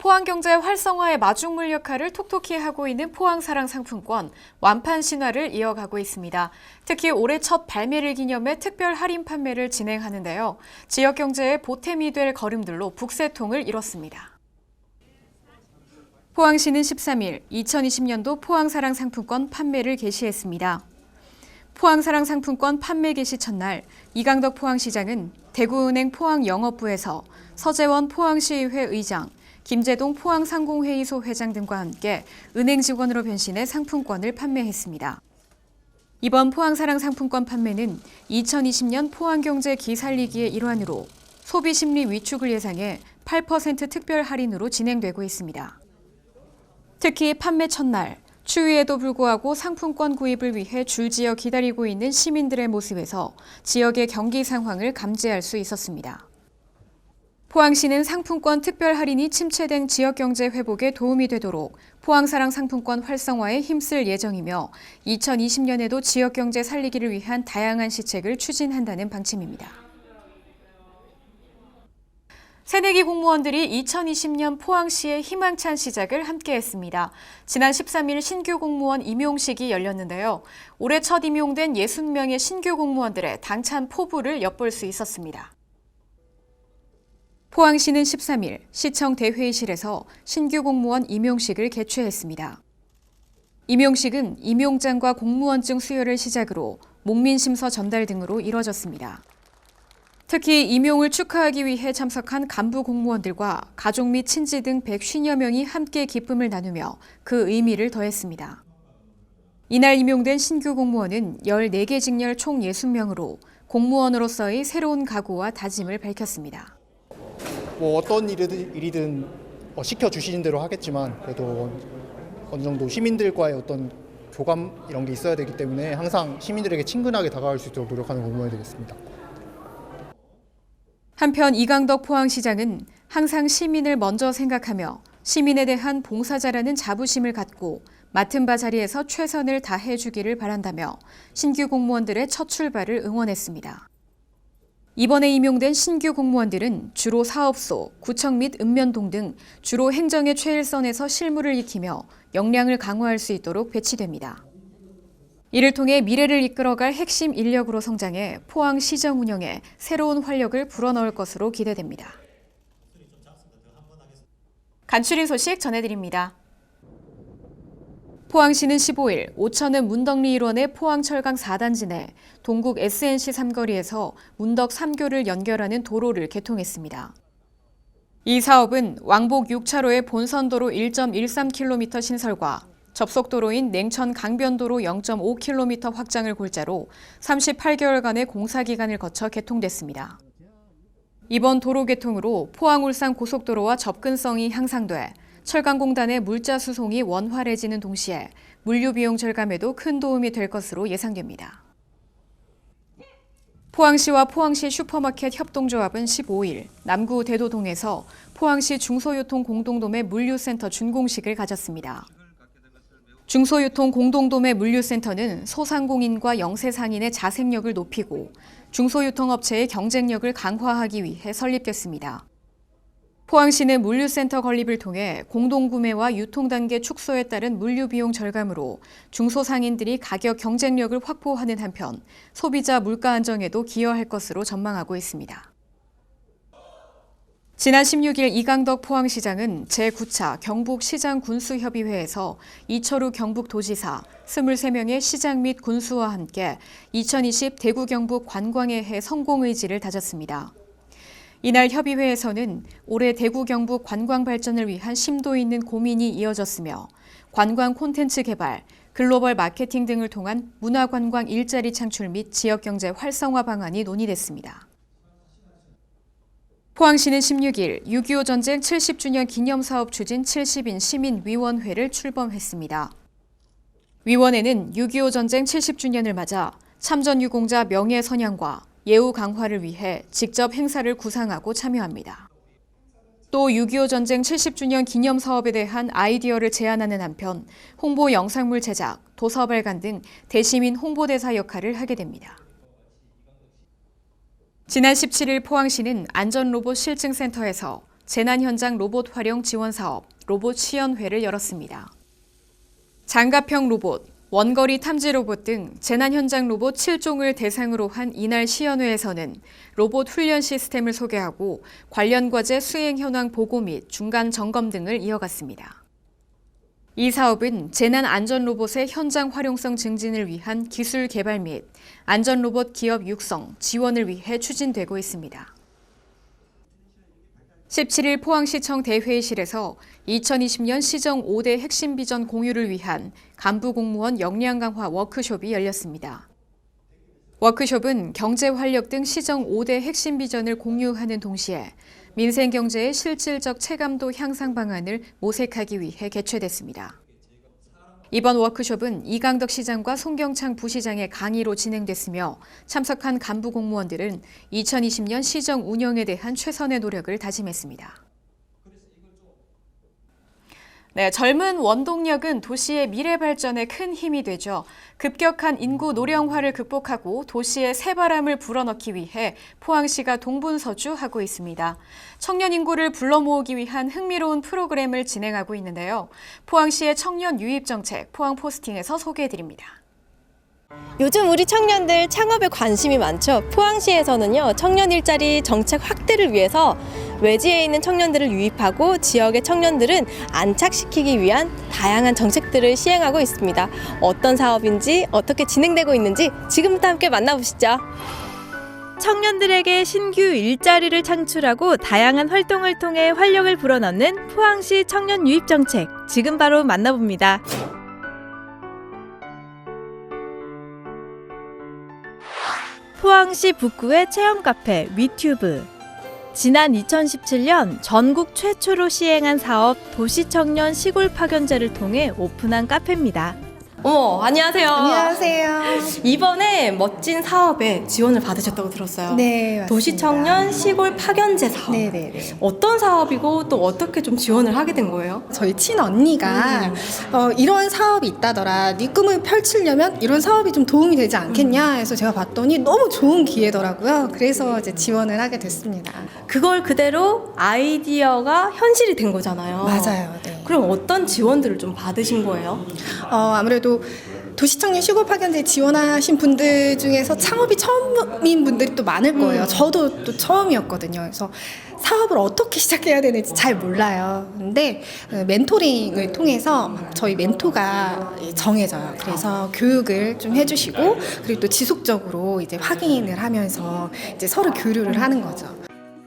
포항경제 활성화의 마중물 역할을 톡톡히 하고 있는 포항사랑 상품권 완판 신화를 이어가고 있습니다. 특히 올해 첫 발매를 기념해 특별 할인 판매를 진행하는데요. 지역경제의 보탬이 될 걸음들로 북새통을 이뤘습니다. 포항시는 13일 2020년도 포항사랑 상품권 판매를 개시했습니다. 포항사랑 상품권 판매 개시 첫날 이강덕 포항시장은 대구은행 포항영업부에서 서재원 포항시의회 의장, 김재동 포항상공회의소 회장 등과 함께 은행 직원으로 변신해 상품권을 판매했습니다. 이번 포항사랑 상품권 판매는 2020년 포항경제 기살리기의 일환으로 소비심리 위축을 예상해 8% 특별 할인으로 진행되고 있습니다. 특히 판매 첫날, 추위에도 불구하고 상품권 구입을 위해 줄지어 기다리고 있는 시민들의 모습에서 지역의 경기 상황을 감지할 수 있었습니다. 포항시는 상품권 특별 할인이 침체된 지역경제 회복에 도움이 되도록 포항사랑 상품권 활성화에 힘쓸 예정이며 2020년에도 지역경제 살리기를 위한 다양한 시책을 추진한다는 방침입니다. 새내기 공무원들이 2020년 포항시의 희망찬 시작을 함께했습니다. 지난 13일 신규 공무원 임용식이 열렸는데요. 올해 첫 임용된 60명의 신규 공무원들의 당찬 포부를 엿볼 수 있었습니다. 포항시는 13일 시청 대회의실에서 신규 공무원 임용식을 개최했습니다. 임용식은 임용장과 공무원증 수여를 시작으로 목민심서 전달 등으로 이뤄졌습니다. 특히 임용을 축하하기 위해 참석한 간부 공무원들과 가족 및 친지 등 150여 명이 함께 기쁨을 나누며 그 의미를 더했습니다. 이날 임용된 신규 공무원은 14개 직렬 총 60명으로 공무원으로서의 새로운 각오와 다짐을 밝혔습니다. 어떤 일이든 시켜주시는 대로 하겠지만 그래도 어느 정도 시민들과의 어떤 교감 이런 게 있어야 되기 때문에 항상 시민들에게 친근하게 다가갈 수 있도록 노력하는 공무원이 되겠습니다. 한편 이강덕 포항시장은 항상 시민을 먼저 생각하며 시민에 대한 봉사자라는 자부심을 갖고 맡은 바 자리에서 최선을 다해 주기를 바란다며 신규 공무원들의 첫 출발을 응원했습니다. 이번에 임용된 신규 공무원들은 주로 사업소, 구청 및 읍면동 등 주로 행정의 최일선에서 실무를 익히며 역량을 강화할 수 있도록 배치됩니다. 이를 통해 미래를 이끌어갈 핵심 인력으로 성장해 포항 시정 운영에 새로운 활력을 불어넣을 것으로 기대됩니다. 간추린 소식 전해드립니다. 포항시는 15일 오천읍 문덕리 일원의 포항철강 4단지 내 동국 SNC 삼거리에서 문덕 3교를 연결하는 도로를 개통했습니다. 이 사업은 왕복 6차로의 본선도로 1.13km 신설과 접속도로인 냉천 강변도로 0.5km 확장을 골자로 38개월간의 공사기간을 거쳐 개통됐습니다. 이번 도로 개통으로 포항-울산 고속도로와 접근성이 향상돼 철강공단의 물자 수송이 원활해지는 동시에 물류 비용 절감에도 큰 도움이 될 것으로 예상됩니다. 포항시와 포항시 슈퍼마켓 협동조합은 15일 남구 대도동에서 포항시 중소유통 공동도매 물류센터 준공식을 가졌습니다. 중소유통 공동도매 물류센터는 소상공인과 영세상인의 자생력을 높이고 중소유통업체의 경쟁력을 강화하기 위해 설립됐습니다. 포항시는 물류센터 건립을 통해 공동구매와 유통단계 축소에 따른 물류비용 절감으로 중소상인들이 가격 경쟁력을 확보하는 한편 소비자 물가 안정에도 기여할 것으로 전망하고 있습니다. 지난 16일 이강덕 포항시장은 제9차 경북시장군수협의회에서 이철우 경북도지사, 23명의 시장 및 군수와 함께 2020 대구 경북 관광의 해 성공의지를 다졌습니다. 이날 협의회에서는 올해 대구 경북 관광 발전을 위한 심도 있는 고민이 이어졌으며 관광 콘텐츠 개발, 글로벌 마케팅 등을 통한 문화관광 일자리 창출 및 지역경제 활성화 방안이 논의됐습니다. 포항시는 16일 6.25 전쟁 70주년 기념사업 추진 70인 시민위원회를 출범했습니다. 위원회는 6.25 전쟁 70주년을 맞아 참전유공자 명예선양과 예우 강화를 위해 직접 행사를 구상하고 참여합니다. 또 6.25 전쟁 70주년 기념사업에 대한 아이디어를 제안하는 한편 홍보 영상물 제작, 도서 발간 등 대시민 홍보대사 역할을 하게 됩니다. 지난 17일 포항시는 안전로봇 실증센터에서 재난 현장 로봇 활용 지원 사업 로봇 시연회를 열었습니다. 장갑형 로봇, 원거리 탐지 로봇 등 재난 현장 로봇 7종을 대상으로 한 이날 시연회에서는 로봇 훈련 시스템을 소개하고 관련 과제 수행 현황 보고 및 중간 점검 등을 이어갔습니다. 이 사업은 재난 안전 로봇의 현장 활용성 증진을 위한 기술 개발 및 안전 로봇 기업 육성, 지원을 위해 추진되고 있습니다. 17일 포항시청 대회의실에서 2020년 시정 5대 핵심 비전 공유를 위한 간부 공무원 역량 강화 워크숍이 열렸습니다. 워크숍은 경제 활력 등 시정 5대 핵심 비전을 공유하는 동시에 민생 경제의 실질적 체감도 향상 방안을 모색하기 위해 개최됐습니다. 이번 워크숍은 이강덕 시장과 송경창 부시장의 강의로 진행됐으며 참석한 간부 공무원들은 2020년 시정 운영에 대한 최선의 노력을 다짐했습니다. 네, 젊은 원동력은 도시의 미래 발전에 큰 힘이 되죠. 급격한 인구 노령화를 극복하고 도시의 새바람을 불어넣기 위해 포항시가 동분서주하고 있습니다. 청년 인구를 불러 모으기 위한 흥미로운 프로그램을 진행하고 있는데요. 포항시의 청년 유입 정책 포항 포스팅에서 소개해드립니다. 요즘 우리 청년들 창업에 관심이 많죠. 포항시에서는요, 청년 일자리 정책 확대를 위해서 외지에 있는 청년들을 유입하고 지역의 청년들은 안착시키기 위한 다양한 정책들을 시행하고 있습니다. 어떤 사업인지 어떻게 진행되고 있는지 지금부터 함께 만나보시죠. 청년들에게 신규 일자리를 창출하고 다양한 활동을 통해 활력을 불어넣는 포항시 청년 유입 정책, 지금 바로 만나봅니다. 포항시 북구의 체험 카페 위튜브. 지난 2017년 전국 최초로 시행한 사업 도시청년 시골 파견제를 통해 오픈한 카페입니다. 어머, 안녕하세요. 안녕하세요. 이번에 멋진 사업에 지원을 받으셨다고 들었어요. 네, 맞습니다. 도시청년 시골 파견제 사업. 네네네. 어떤 사업이고 또 어떻게 좀 지원을 하게 된 거예요? 저희 친언니가 이런 사업이 있다더라. 네 꿈을 펼치려면 이런 사업이 좀 도움이 되지 않겠냐 해서 제가 봤더니 너무 좋은 기회더라고요. 그래서 이제 지원을 하게 됐습니다. 그걸 그대로 아이디어가 현실이 된 거잖아요. 맞아요. 네. 그럼 어떤 지원들을 좀 받으신 거예요? 아무래도 도시청년 시골 파견제 지원하신 분들 중에서 창업이 처음인 분들이 또 많을 거예요. 저도 또 처음이었거든요. 그래서 사업을 어떻게 시작해야 되는지 잘 몰라요. 근데 멘토링을 통해서 저희 멘토가 정해져요. 그래서 교육을 좀 해주시고 그리고 또 지속적으로 이제 확인을 하면서 이제 서로 교류를 하는 거죠.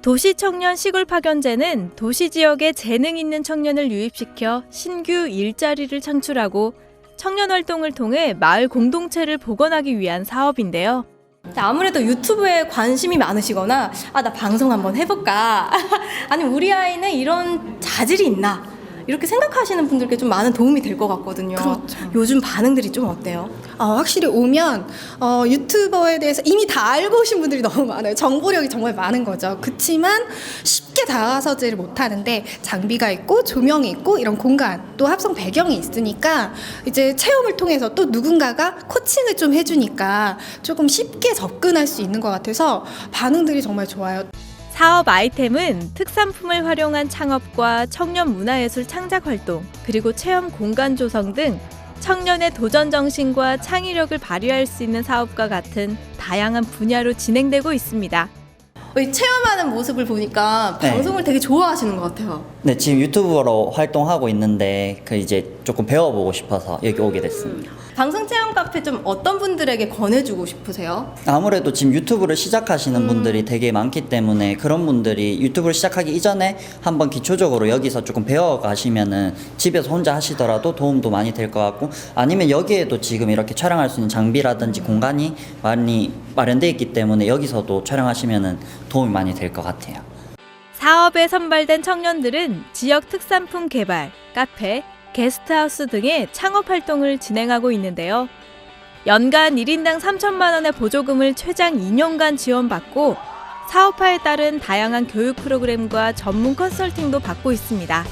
도시청년 시골 파견제는 도시 지역에 재능 있는 청년을 유입시켜 신규 일자리를 창출하고 청년 활동을 통해 마을 공동체를 복원하기 위한 사업인데요. 아무래도 유튜브에 관심이 많으시거나 나 방송 한번 해볼까 아니면 우리 아이는 이런 자질이 있나 이렇게 생각하시는 분들께 좀 많은 도움이 될 것 같거든요. 그렇죠. 요즘 반응들이 좀 어때요? 확실히 오면 유튜버에 대해서 이미 다 알고 오신 분들이 너무 많아요. 정보력이 정말 많은 거죠. 그렇지만 쉽게 다가서지를 못하는데 장비가 있고 조명이 있고 이런 공간 또 합성 배경이 있으니까 이제 체험을 통해서 또 누군가가 코칭을 좀 해주니까 조금 쉽게 접근할 수 있는 것 같아서 반응들이 정말 좋아요. 사업 아이템은 특산품을 활용한 창업과 청년 문화예술 창작 활동, 그리고 체험 공간 조성 등 청년의 도전 정신과 창의력을 발휘할 수 있는 사업과 같은 다양한 분야로 진행되고 있습니다. 체험하는 모습을 보니까 네. 방송을 되게 좋아하시는 것 같아요. 네, 지금 유튜버로 활동하고 있는데 이제 조금 배워보고 싶어서 여기 오게 됐습니다. 방송 체험 카페 좀 어떤 분들에게 권해주고 싶으세요? 아무래도 지금 유튜브를 시작하시는 분들이 되게 많기 때문에 그런 분들이 유튜브를 시작하기 이전에 한번 기초적으로 여기서 조금 배워가시면은 집에서 혼자 하시더라도 도움도 많이 될 것 같고, 아니면 여기에도 지금 이렇게 촬영할 수 있는 장비라든지 공간이 많이 마련되어 있기 때문에 여기서도 촬영하시면은 도움이 많이 될 것 같아요. 사업에 선발된 청년들은 지역 특산품 개발, 카페, 게스트하우스 등의 창업 활동을 진행하고 있는데요. 연간 1인당 3천만 원의 보조금을 최장 2년간 지원받고 사업화에 따른 다양한 교육 프로그램과 전문 컨설팅도 받고 있습니다.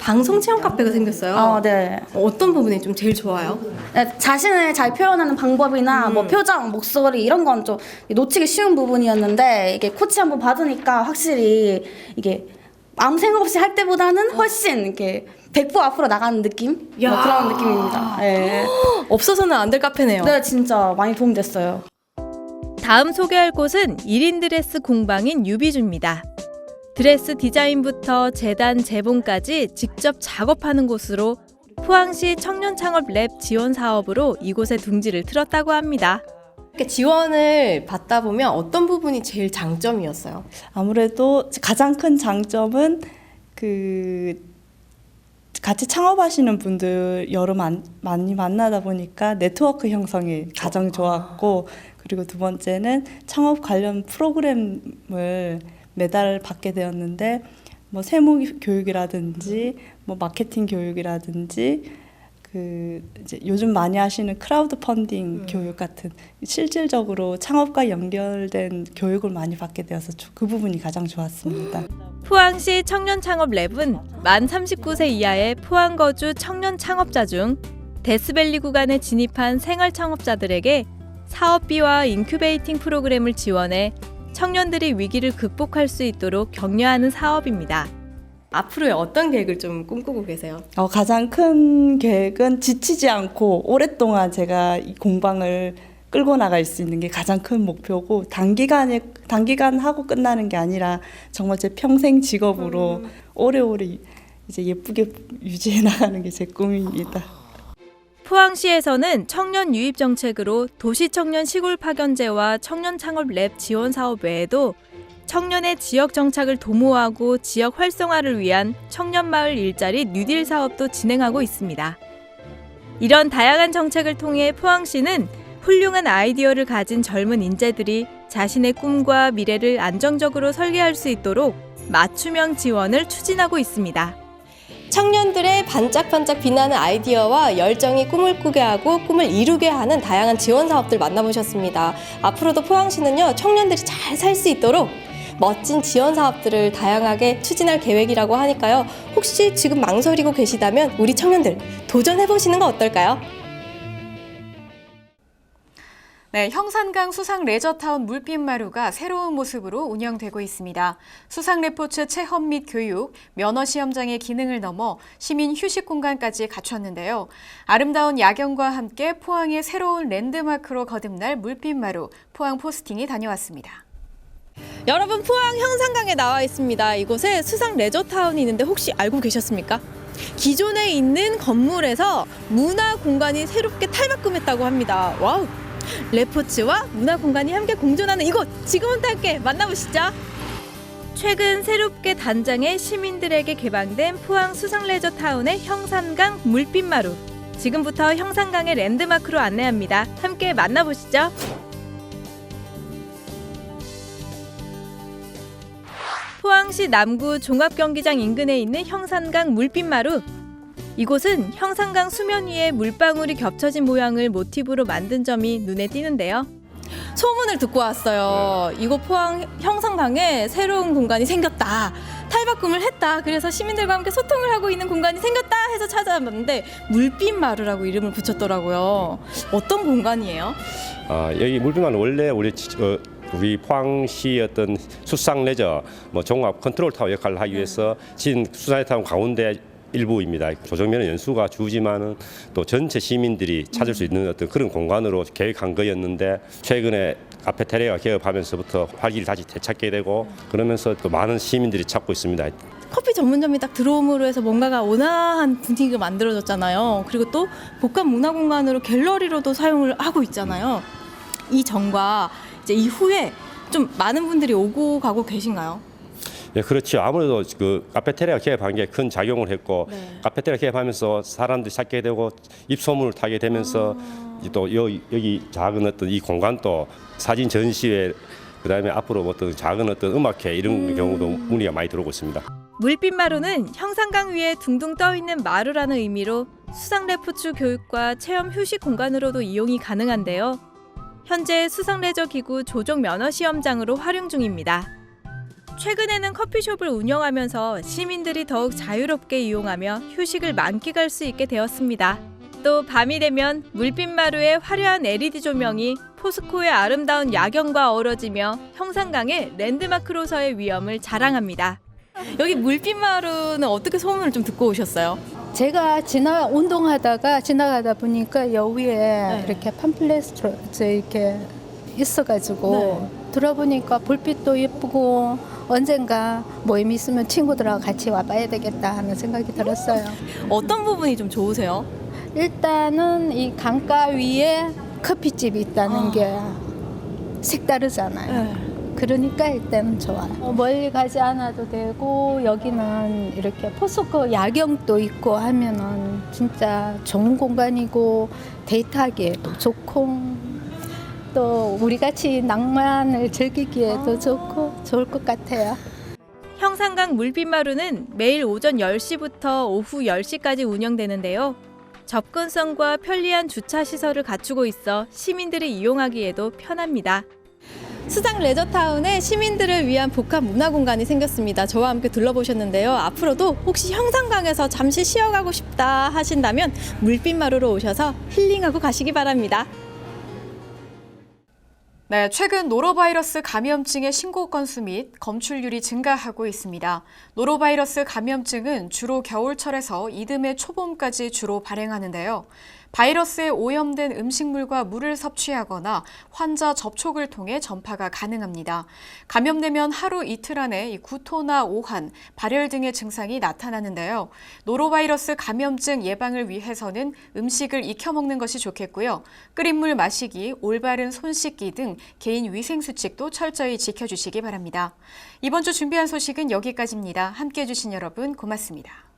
방송 체험 카페가 생겼어요. 네. 어떤 부분이 좀 제일 좋아요? 네, 자신을 잘 표현하는 방법이나 뭐 표정, 목소리 이런 건 좀 놓치기 쉬운 부분이었는데 이게 코치 한번 받으니까 확실히 이게 아무 생각 없이 할 때보다는 훨씬 이렇게 100% 앞으로 나가는 느낌? 뭐 야. 그런 느낌입니다. 네. 없어서는 안 될 카페네요. 네, 진짜 많이 도움됐어요. 다음 소개할 곳은 1인 드레스 공방인 유비주입니다. 드레스 디자인부터 재단, 재봉까지 직접 작업하는 곳으로 포항시 청년창업랩 지원 사업으로 이곳에 둥지를 틀었다고 합니다. 이렇게 지원을 받다 보면 어떤 부분이 제일 장점이었어요? 아무래도 가장 큰 장점은 같이 창업하시는 분들 많이 만나다 보니까 네트워크 형성이 가장 좋았고, 그리고 두 번째는 창업 관련 프로그램을 매달 받게 되었는데, 뭐 세무 교육이라든지 뭐 마케팅 교육이라든지 이제 요즘 많이 하시는 크라우드 펀딩 교육 같은 실질적으로 창업과 연결된 교육을 많이 받게 되어서 그 부분이 가장 좋았습니다. 포항시 청년창업랩은 만 39세 이하의 포항 거주 청년 창업자 중 데스밸리 구간에 진입한 생활 창업자들에게 사업비와 인큐베이팅 프로그램을 지원해 청년들이 위기를 극복할 수 있도록 격려하는 사업입니다. 앞으로의 어떤 계획을 좀 꿈꾸고 계세요? 가장 큰 계획은 지치지 않고 오랫동안 제가 이 공방을 끌고 나갈 수 있는 게 가장 큰 목표고, 단기간 하고 끝나는 게 아니라 정말 제 평생 직업으로 오래오래 이제 예쁘게 유지해 나가는 게 제 꿈입니다. 포항시에서는 청년 유입 정책으로 도시청년 시골 파견제와 청년창업랩 지원 사업 외에도 청년의 지역 정착을 도모하고 지역 활성화를 위한 청년마을 일자리 뉴딜 사업도 진행하고 있습니다. 이런 다양한 정책을 통해 포항시는 훌륭한 아이디어를 가진 젊은 인재들이 자신의 꿈과 미래를 안정적으로 설계할 수 있도록 맞춤형 지원을 추진하고 있습니다. 청년들의 반짝반짝 빛나는 아이디어와 열정이 꿈을 꾸게 하고 꿈을 이루게 하는 다양한 지원 사업들 만나보셨습니다. 앞으로도 포항시는요, 청년들이 잘 살 수 있도록 멋진 지원 사업들을 다양하게 추진할 계획이라고 하니까요. 혹시 지금 망설이고 계시다면 우리 청년들 도전해보시는 거 어떨까요? 네, 형산강 수상 레저타운 물빛마루가 새로운 모습으로 운영되고 있습니다. 수상 레포츠 체험 및 교육, 면허 시험장의 기능을 넘어 시민 휴식 공간까지 갖췄는데요. 아름다운 야경과 함께 포항의 새로운 랜드마크로 거듭날 물빛마루, 포항 포스팅이 다녀왔습니다. 여러분, 포항 형산강에 나와 있습니다. 이곳에 수상 레저타운이 있는데 혹시 알고 계셨습니까? 기존에 있는 건물에서 문화 공간이 새롭게 탈바꿈했다고 합니다. 와우! 레포츠와 문화 공간이 함께 공존하는 이곳, 지금부터 함께 만나보시죠. 최근 새롭게 단장해 시민들에게 개방된 포항 수상레저타운의 형산강 물빛마루. 지금부터 형산강의 랜드마크로 안내합니다. 함께 만나보시죠. 포항시 남구 종합경기장 인근에 있는 형산강 물빛마루. 이곳은 형산강 수면 위에 물방울이 겹쳐진 모양을 모티브로 만든 점이 눈에 띄는데요. 소문을 듣고 왔어요. 이곳 포항 형산강에 새로운 공간이 생겼다. 탈바꿈을 했다. 그래서 시민들과 함께 소통을 하고 있는 공간이 생겼다 해서 찾아봤는데 물빛마루라고 이름을 붙였더라고요. 어떤 공간이에요? 여기 물빛마루 원래 우리 포항시 어떤 수상 레저 종합 컨트롤 타워 역할을 하기 위해서 진 수상 타워 가운데 일부입니다. 조정면은 연수가 주지만은 또 전체 시민들이 찾을 수 있는 어떤 그런 공간으로 계획한 거였는데, 최근에 카페테리아가 개업하면서부터 활기를 다시 되찾게 되고, 그러면서 또 많은 시민들이 찾고 있습니다. 커피 전문점이 딱 들어옴으로 해서 뭔가가 온화한 분위기가 만들어졌잖아요. 그리고 또 복합 문화 공간으로 갤러리로도 사용을 하고 있잖아요. 이 전과 이제 이후에 좀 많은 분들이 오고 가고 계신가요? 예, 그렇죠. 아무래도 그 카페테리아 개업한 게 큰 작용을 했고, 카페테리아 개업하면서 사람들이 찾게 되고 입소문을 타게 되면서 또 여기 작은 어떤 이 공간도 사진 전시회, 그다음에 앞으로 어떤 작은 어떤 음악회 이런 경우도 문의가 많이 들어오고 있습니다. 물빛마루는 형산강 위에 둥둥 떠있는 마루라는 의미로 수상 레포츠 교육과 체험 휴식 공간으로도 이용이 가능한데요. 현재 수상 레저 기구 조종 면허 시험장으로 활용 중입니다. 최근에는 커피숍을 운영하면서 시민들이 더욱 자유롭게 이용하며 휴식을 만끽할 수 있게 되었습니다. 또 밤이 되면 물빛마루의 화려한 LED 조명이 포스코의 아름다운 야경과 어우러지며 형산강의 랜드마크로서의 위엄을 자랑합니다. 여기 물빛마루는 어떻게 소문을 좀 듣고 오셨어요? 제가 운동하다가 지나가다 보니까 여기에 이렇게 팜플렛 이렇게 있어가지고 들어보니까 불빛도 예쁘고 언젠가 모임 있으면 친구들하고 같이 와봐야 되겠다 하는 생각이 들었어요. 어떤 부분이 좀 좋으세요? 일단은 이 강가 위에 커피집이 있다는 게 색다르잖아요. 그러니까 일단은 좋아요. 멀리 가지 않아도 되고 여기는 이렇게 포스코 야경도 있고 하면은 진짜 좋은 공간이고 데이트하기에도 좋고 또 우리 같이 낭만을 즐기기에도 좋고 좋을 것 같아요. 형산강 물빛마루는 매일 오전 10시부터 오후 10시까지 운영되는데요. 접근성과 편리한 주차 시설을 갖추고 있어 시민들이 이용하기에도 편합니다. 수상 레저타운에 시민들을 위한 복합 문화공간이 생겼습니다. 저와 함께 둘러보셨는데요. 앞으로도 혹시 형산강에서 잠시 쉬어가고 싶다 하신다면 물빛마루로 오셔서 힐링하고 가시기 바랍니다. 네, 최근 노로바이러스 감염증의 신고 건수 및 검출률이 증가하고 있습니다. 노로바이러스 감염증은 주로 겨울철에서 이듬해 초봄까지 주로 발행하는데요. 바이러스에 오염된 음식물과 물을 섭취하거나 환자 접촉을 통해 전파가 가능합니다. 감염되면 하루 이틀 안에 구토나 오한, 발열 등의 증상이 나타나는데요. 노로바이러스 감염증 예방을 위해서는 음식을 익혀 먹는 것이 좋겠고요. 끓인 물 마시기, 올바른 손 씻기 등 개인 위생 수칙도 철저히 지켜주시기 바랍니다. 이번 주 준비한 소식은 여기까지입니다. 함께해 주신 여러분 고맙습니다.